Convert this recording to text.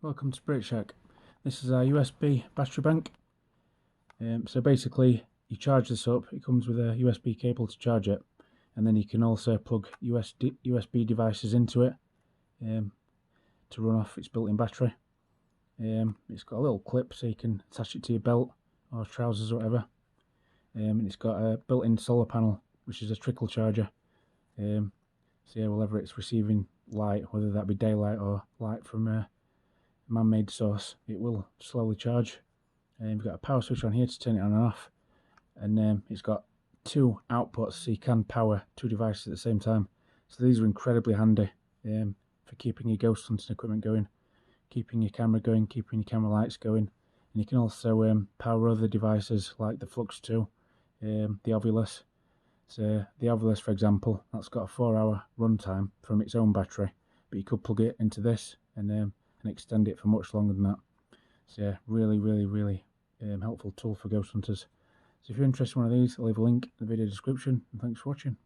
Welcome to Brake Shack. This is our USB battery bank. So basically you charge this up, it comes with a USB cable to charge it, and then you can also plug USB devices into it to run off its built-in battery. It's got a little clip so you can attach it to your belt or trousers or whatever. And it's got a built-in solar panel which is a trickle charger. So yeah, whenever it's receiving light, whether that be daylight or light from a man-made source, it will slowly charge. You've got a power switch on here to turn it on and off, and it's got two outputs so you can power two devices at the same time. So these are incredibly handy for keeping your ghost hunting equipment going, keeping your camera going, keeping your camera lights going. And you can also power other devices like the Flux 2, the Ovilus. So the Ovilus, for example, that's got a 4-hour runtime from its own battery, but you could plug it into this and extend it for much longer than that. So yeah, really helpful tool for ghost hunters. So if you're interested in one of these, I'll leave a link in the video description, and thanks for watching.